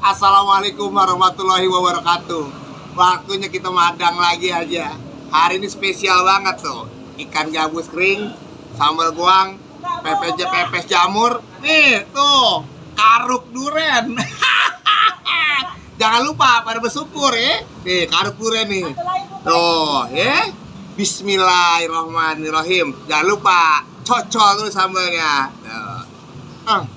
Assalamualaikum warahmatullahi wabarakatuh. Waktunya kita madang lagi aja. Hari ini spesial banget tuh. Ikan gabus kering, sambal goang, pepes jamur. Nih tuh, karuk duren. Jangan lupa pada bersyukur ya. Nih karuk duren nih. Tuh ya. Bismillahirrahmanirrahim. Jangan lupa cocol dulu sambalnya. Tuh.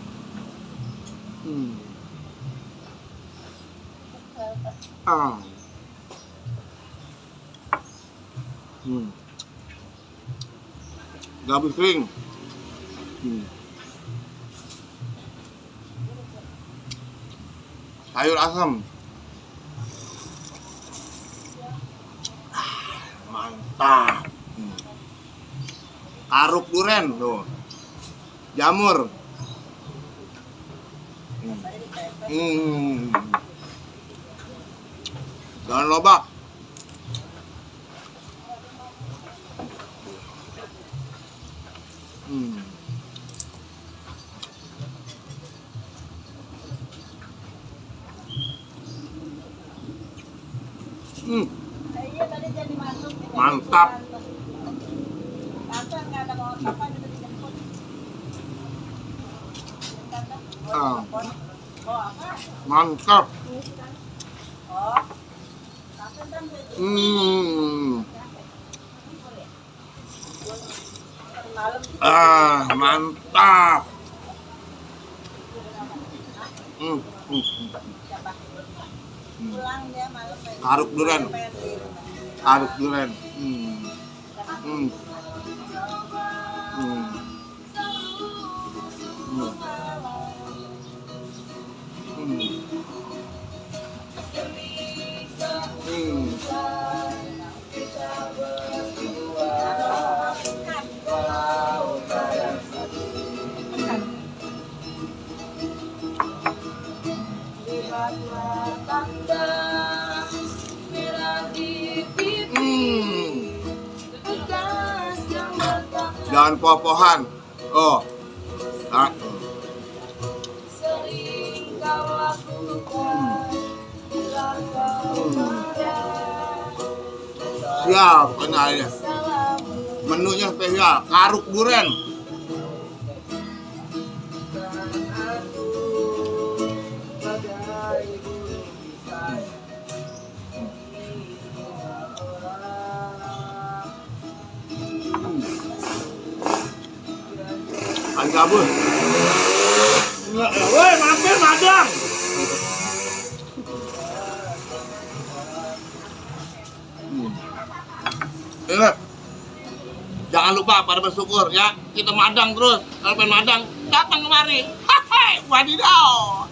Gabus kering. Sayur asam. Mantap. Karuk duren tuh. Jamur. Daun lobak. Mantap. Mantap. Mantap. Karuk duren. Karuk duren. Jangan poh-pohan. Oh. Siap kenalnya. Menunya spesial, karuk duren. Ikan gabus. Woi, mampir madang. Ingat, jangan lupa pada bersyukur ya. Kita madang terus. Kalau pengen madang, datang kemari. Wadidaw.